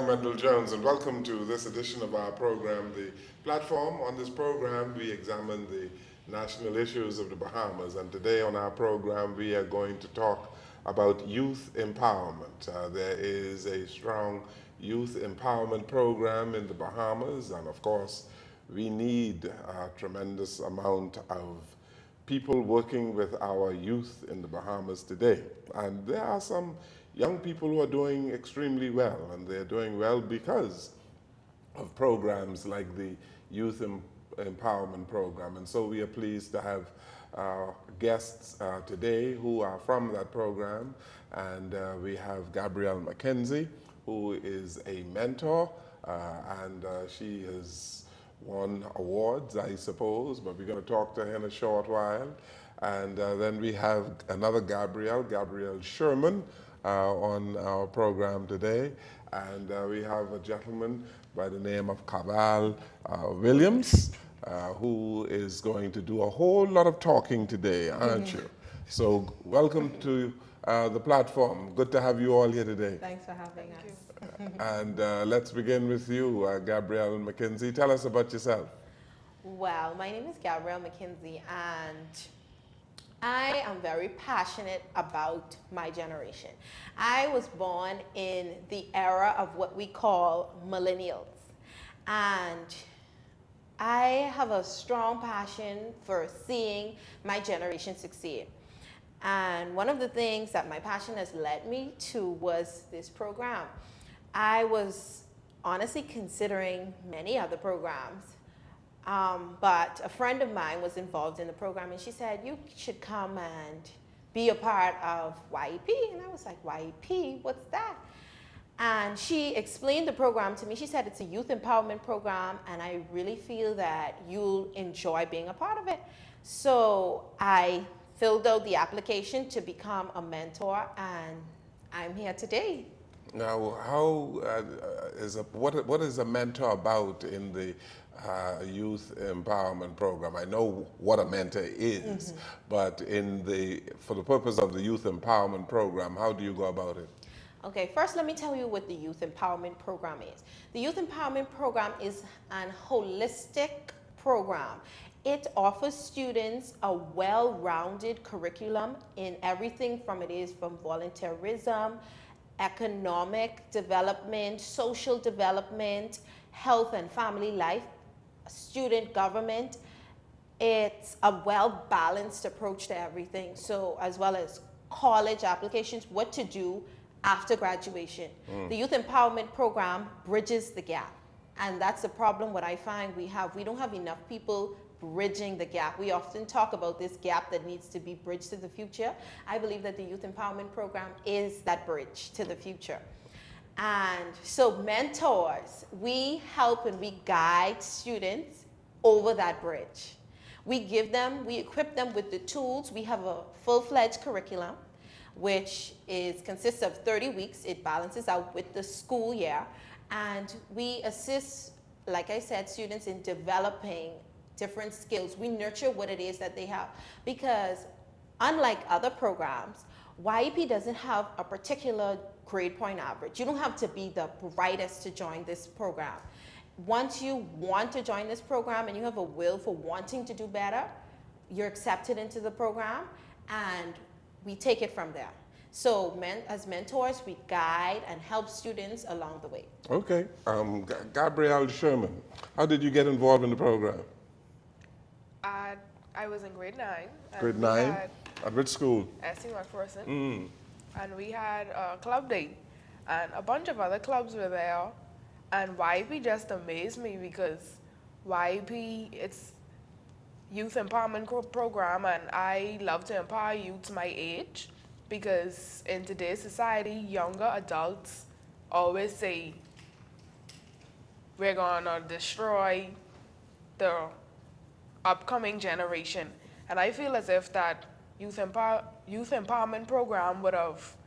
I'm Wendell Jones, and welcome to this edition of our program, The Platform. On this program, we examine the national issues of the Bahamas, and today on our program, we are going to talk about youth empowerment. There is a strong youth empowerment program in the Bahamas, and of course, we need a tremendous amount of people working with our youth in the Bahamas today. And there are some young people who are doing extremely well, and they're doing well because of programs like the Youth Empowerment Program. And so we are pleased to have guests today who are from that program. And we have Gabrielle McKenzie, who is a mentor, and she has won awards, I suppose, but we're going to talk to her in a short while. And then we have another Gabrielle Sherman, on our program today. And we have a gentleman by the name of Cabal Williams, who is going to do a whole lot of talking today, aren't you? So welcome to the platform. Good to have you all here today. Thanks for having us. And let's begin with you, Gabrielle McKenzie. Tell us about yourself. Well, my name is Gabrielle McKenzie, and I am very passionate about my generation. I was born in the era of what we call millennials, and I have a strong passion for seeing my generation succeed. And one of the things that my passion has led me to was this program. I was honestly considering many other programs, but a friend of mine was involved in the program, and she said, you should come and be a part of YEP. And I was like, YEP, what's that? And she explained the program to me. She said it's a youth empowerment program, and I really feel that you'll enjoy being a part of it. So I filled out the application to become a mentor, and I'm here today. Now, how what is a mentor about in the youth empowerment program? I know what a mentor is, but for the purpose of the youth empowerment program, how do you go about it? Okay, first let me tell you what the Youth Empowerment Program is. The Youth Empowerment Program is an holistic program. It offers students a well-rounded curriculum in everything from volunteerism, economic development, social development, health and family life, student government. It's a well-balanced approach to everything. So as well as college applications, what to do after graduation. The Youth Empowerment Program bridges the gap. And that's the problem what I find we don't have enough people bridging the gap. We often talk about this gap that needs to be bridged to the future. I believe that the Youth Empowerment Program is that bridge to the future. And so mentors, we help and we guide students over that bridge. We equip them with the tools. We have a full-fledged curriculum, which consists of 30 weeks. It balances out with the school year. And we assist, like I said, students in developing different skills. We nurture what it is that they have. Because unlike other programs, YEP doesn't have a particular grade point average. You don't have to be the brightest to join this program. Once you want to join this program and you have a will for wanting to do better, you're accepted into the program, and we take it from there. So as mentors, we guide and help students along the way. Okay. Gabrielle Sherman, how did you get involved in the program? I was in grade 9. Grade 9? At which school? St. McPherson. And we had a club day, and a bunch of other clubs were there. And YEP just amazed me because YEP, it's youth empowerment program, and I love to empower youths my age, because in today's society, younger adults always say, we're gonna destroy the upcoming generation. And I feel as if that youth empowerment program would have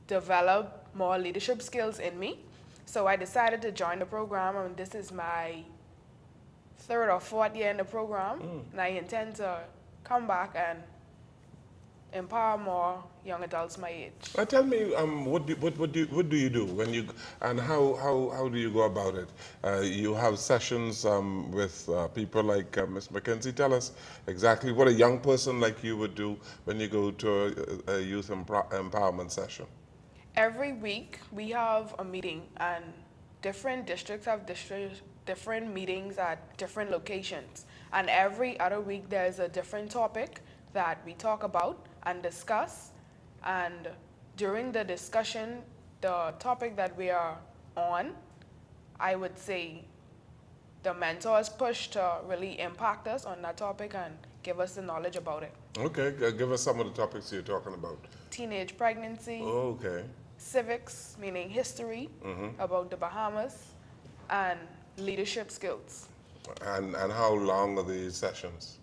developed more leadership skills in me. So I decided to join the program, and this is my 3rd or 4th year in the program, and I intend to come back and empower more young adults my age. Tell me, what do you do when you, and how do you go about it? You have sessions with people like Ms. McKenzie. Tell us exactly what a young person like you would do when you go to a youth empowerment session. Every week we have a meeting, and different districts have different meetings at different locations. And every other week there's a different topic that we talk about and discuss. And during the discussion, the topic that we are on, I would say the mentors push to really impact us on that topic and give us the knowledge about it. Okay, give us some of the topics you're talking about. Teenage pregnancy, Okay. civics, meaning history about the Bahamas, and leadership skills. And how long are these sessions?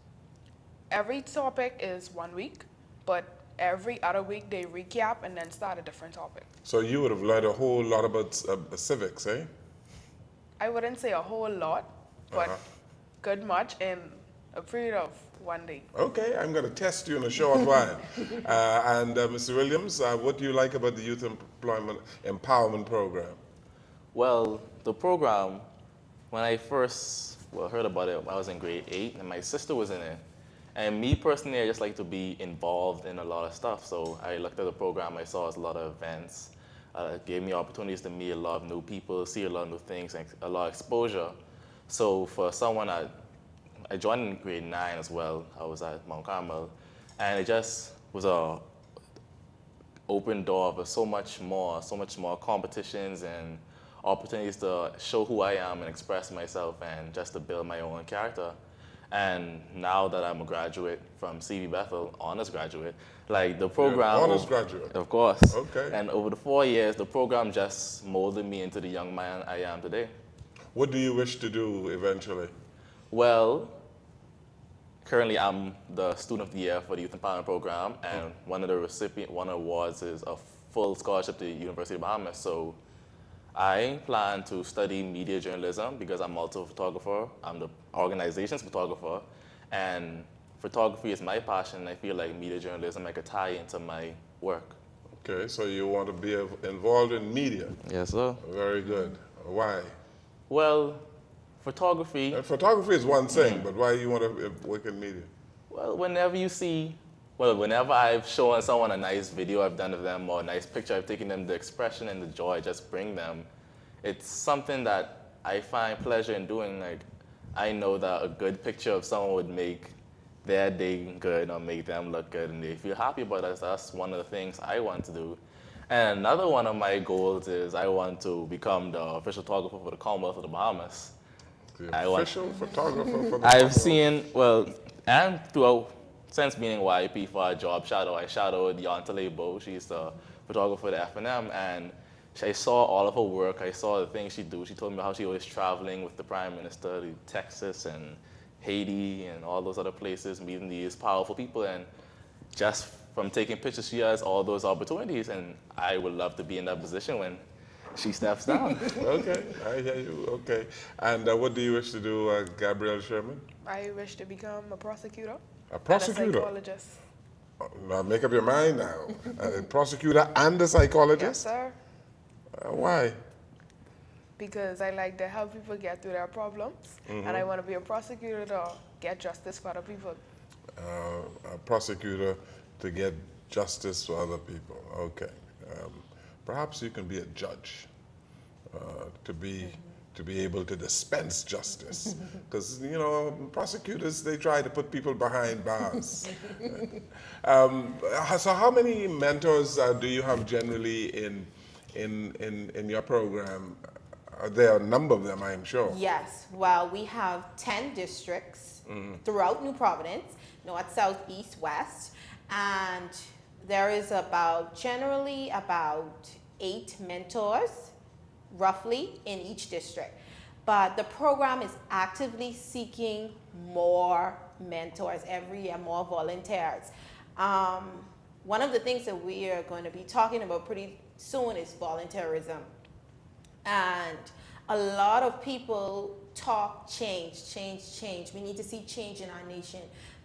Every topic is 1 week, but every other week they recap and then start a different topic. So you would have learned a whole lot about civics, eh? I wouldn't say a whole lot, but good much in a period of 1 day. Okay, I'm going to test you in a short while. Mr. Williams, what do you like about the Youth Empowerment Program? Well, the program, when I first heard about it, I was in grade 8, and my sister was in it. And me personally, I just like to be involved in a lot of stuff. So I looked at the program, I saw a lot of events. It gave me opportunities to meet a lot of new people, see a lot of new things, and a lot of exposure. So for someone, I joined in grade 9 as well. I was at Mount Carmel. And it just was a open door for so much more competitions and opportunities to show who I am and express myself and just to build my own character. And now that I'm a graduate from CV Bethel, honors graduate, like the program— honors graduate? Of course. Okay. And over the 4 years, the program just molded me into the young man I am today. What do you wish to do eventually? Well, currently I'm the Student of the Year for the Youth Empowerment Program, and one of the awards is a full scholarship to the University of Bahamas. So I plan to study media journalism because I'm also a photographer. I'm the organization's photographer, and photography is my passion. And I feel like media journalism, I could tie into my work. Okay, so you want to be involved in media? Yes, sir. Very good. Why? Well, photography— Photography is one thing, but why you want to work in media? Well, whenever I've shown someone a nice video I've done of them or a nice picture I've taken them, the expression and the joy I just bring them, it's something that I find pleasure in doing. Like, I know that a good picture of someone would make their day good or make them look good, and they feel happy about it. That's one of the things I want to do. And another one of my goals is I want to become the official photographer for the Commonwealth of the Bahamas. The official photographer for the I've seen, and throughout, since being in YP for a job shadow, I shadowed Yontale Bo. She's the photographer at F&M, and I saw all of her work. I saw the things she do. She told me how she was traveling with the Prime Minister to Texas and Haiti and all those other places, meeting these powerful people. And just from taking pictures, she has all those opportunities, and I would love to be in that position when she steps down. Okay, I hear you. Okay. And what do you wish to do, Gabrielle Sherman? I wish to become a prosecutor. A prosecutor? And a psychologist. Now make up your mind now. A prosecutor and a psychologist? Yes, sir. Why? Because I like to help people get through their problems, and I want to be a prosecutor to get justice for other people. A prosecutor to get justice for other people. Okay. Perhaps you can be a judge to be able to dispense justice, because prosecutors, they try to put people behind bars. So how many mentors do you have generally in your program? There are a number of them, I am sure. Yes, well, we have 10 districts throughout New Providence, north, south, east, west, and there is generally about 8 mentors, roughly, in each district. But the program is actively seeking more mentors every year, more volunteers. One of the things that we are going to be talking about pretty soon is volunteerism. And a lot of people talk change. We need to see change in our nation.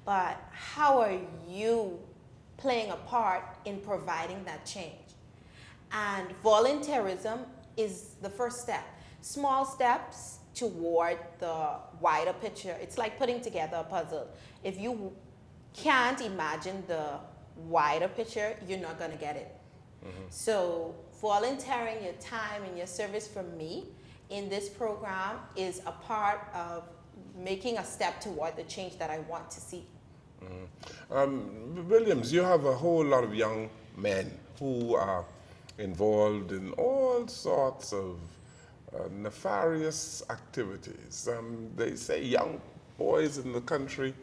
But how are you playing a part in providing that change. And volunteerism is the first step. Small steps toward the wider picture. It's like putting together a puzzle. If you can't imagine the wider picture, you're not going to get it. So volunteering your time and your service for me in this program is a part of making a step toward the change that I want to see. Williams, you have a whole lot of young men who are involved in all sorts of nefarious activities. They say young boys in the country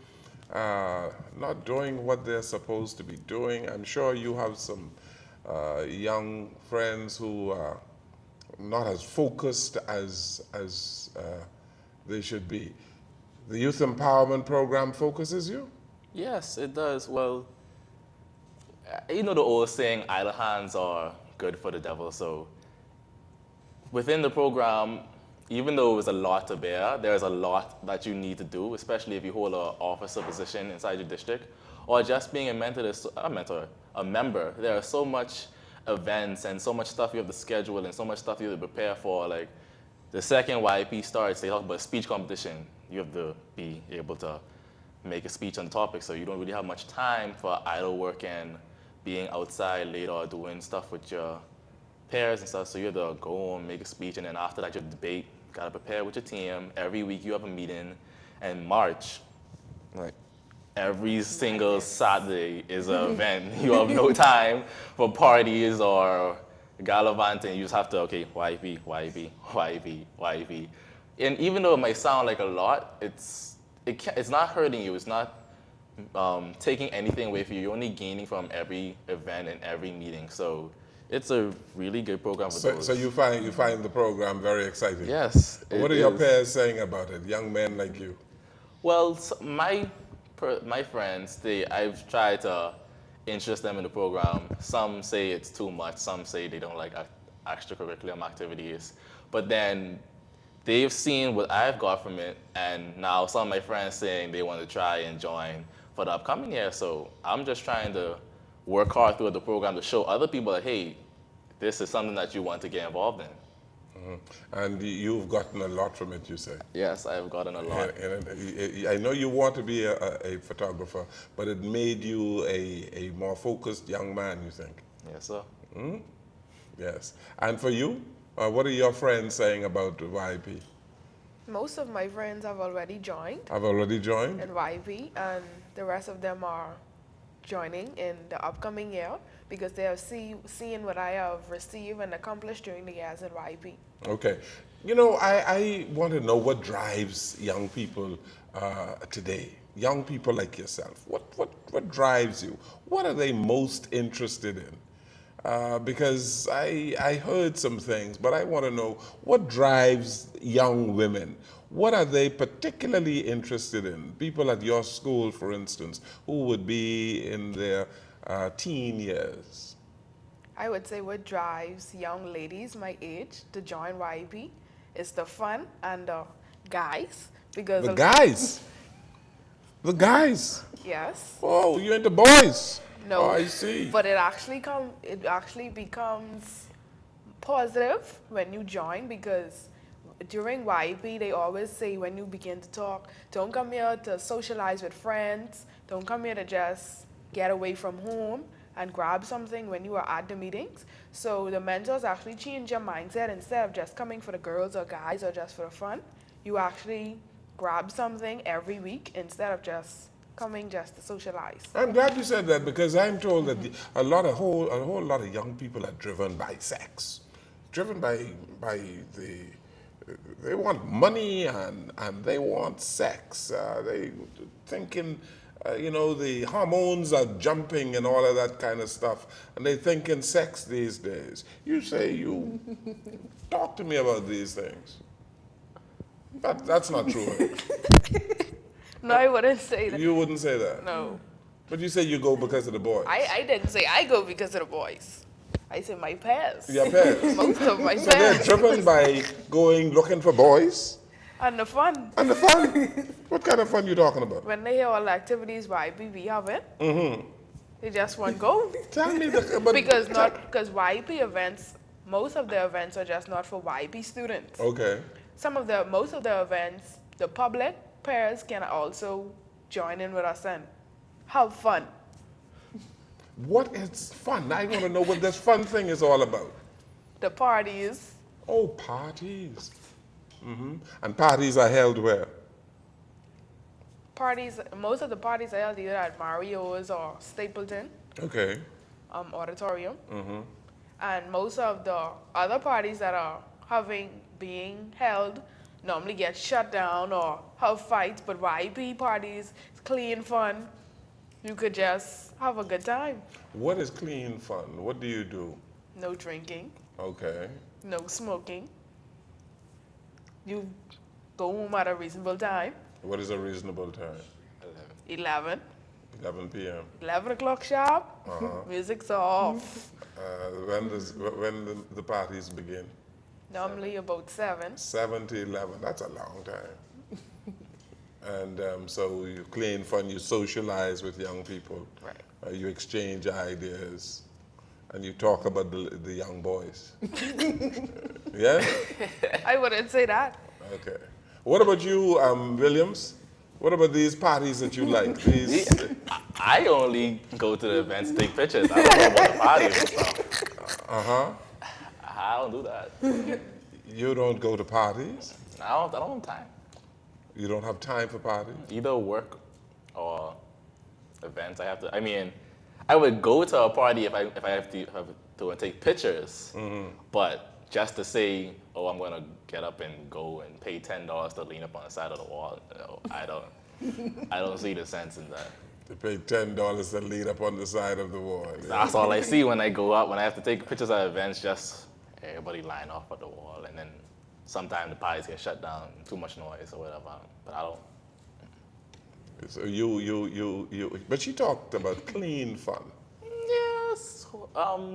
not doing what they're supposed to be doing. I'm sure you have some young friends who are not as focused as they should be. The Youth Empowerment Program focuses you? Yes, it does. Well, you know the old saying, idle hands are good for the devil. So within the program, even though it was a lot to bear, there's a lot that you need to do, especially if you hold an officer position inside your district, or just being a member. There are so much events and so much stuff you have to schedule and so much stuff you have to prepare for. Like the second YP starts, they talk about speech competition. You have to be able to make a speech on the topic, so you don't really have much time for idle work and being outside late or doing stuff with your peers and stuff. So you have to go home, make a speech, and then after that you have debate. Gotta prepare with your team. Every week you have a meeting, and March, like every single Saturday is an event. You have no time for parties or gallivanting. You just have to, okay, YP, YP, YP, YP. And even though it might sound like a lot, it's not hurting you. It's not taking anything away from you. You're only gaining from every event and every meeting. So it's a really good program for those. So you find the program very exciting? Yes. What are your peers saying about it, young men like you? Well, my friends, I've tried to interest them in the program. Some say it's too much. Some say they don't like extracurricular activities. But then they've seen what I've got from it, and now some of my friends saying they want to try and join for the upcoming year. So I'm just trying to work hard through the program to show other people that, hey, this is something that you want to get involved in. And you've gotten a lot from it, you say? Yes, I've gotten a lot. And I know you want to be a photographer, but it made you a more focused young man, you think? Yes, sir. Yes. And for you, what are your friends saying about YP? Most of my friends have already joined I've already joined? in YP, and the rest of them are joining in the upcoming year because they have seen what I have received and accomplished during the years in YP. Okay. You know, I want to know what drives young people today, young people like yourself. What drives you? What are they most interested in? Because I heard some things, but I want to know what drives young women. What are they particularly interested in? People at your school, for instance, who would be in their teen years. I would say what drives young ladies my age to join YP is the fun and the guys. Because The guys? The guys? Yes. Oh, you into boys? No. Oh, I see. But it actually becomes positive when you join, because during YP they always say when you begin to talk, don't come here to socialize with friends, don't come here to just get away from home and grab something when you are at the meetings. So the mentors actually change your mindset. Instead of just coming for the girls or guys or just for the fun, you actually grab something every week instead of just coming just to socialize. I'm glad you said that, because I'm told that a whole lot of young people are driven by sex, driven by they want money and they want sex. They thinking, the hormones are jumping and all of that kind of stuff, and they thinking sex these days. You talk to me about these things. That's not true. No, I wouldn't say that. You wouldn't say that. No. But you say you go because of the boys. I didn't say I go because of the boys. I said my pairs. Your pairs. Most of my So they're pairs. driven by going looking for boys And the fun. and the fun. What kind of fun you talking about? When they hear all the activities YP be having, They just won't go. Tell me Because YP events, most of the events are just not for YP students. Okay. Most of the events, the public pairs can also join in with us and have fun. What is fun? I want to know what this fun thing is all about. The parties, Oh, parties. And parties are held where? most of the parties are held either at Mario's or Stapleton Okay. Auditorium. And most of the other parties that are being held normally get shut down or have fights, but YP parties, it's clean fun. You could just have a good time. What is clean fun? What do you do? No drinking, Okay. no smoking. You go home at a reasonable time, What is a reasonable time? 11. 11 p.m. 11 o'clock sharp, music's off. When the parties begin? Normally about 7. 7 to 11. That's a long time. And so you clean fun, you socialize with young people. Right. You exchange ideas. And you talk about the young boys. Yeah? I wouldn't say that. Okay. What about you, Williams? What about these parties that you like? These, I only go to the events to take pictures. I don't know about the parties and stuff. I don't do that. you don't go to parties? I don't have time. You don't have time for parties? Either work or events. I would go to a party if I have to take pictures. But just to say, oh, I'm gonna get up and go and pay $10 to lean up on the side of the wall, no, I don't see the sense in that. To pay $10 to lean up on the side of the wall. That's all I see when I go out. When I have to take pictures at events, just everybody line off at the wall, and then sometimes the parties get shut down, too much noise or whatever. But I don't. So but she talked about clean fun. Yes,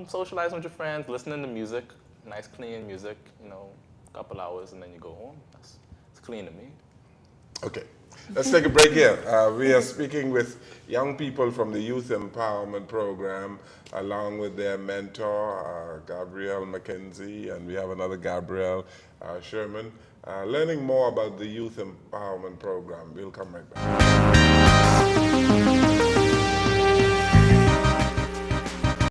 socializing with your friends, listening to music, nice clean music, a couple hours, and then you go home. It's clean to me. Okay, let's take a break here. We are speaking with young people from the Youth Empowerment Program, along with their mentor, Gabrielle McKenzie, and we have another Gabrielle Sherman, learning more about the Youth Empowerment Program. We'll come right back.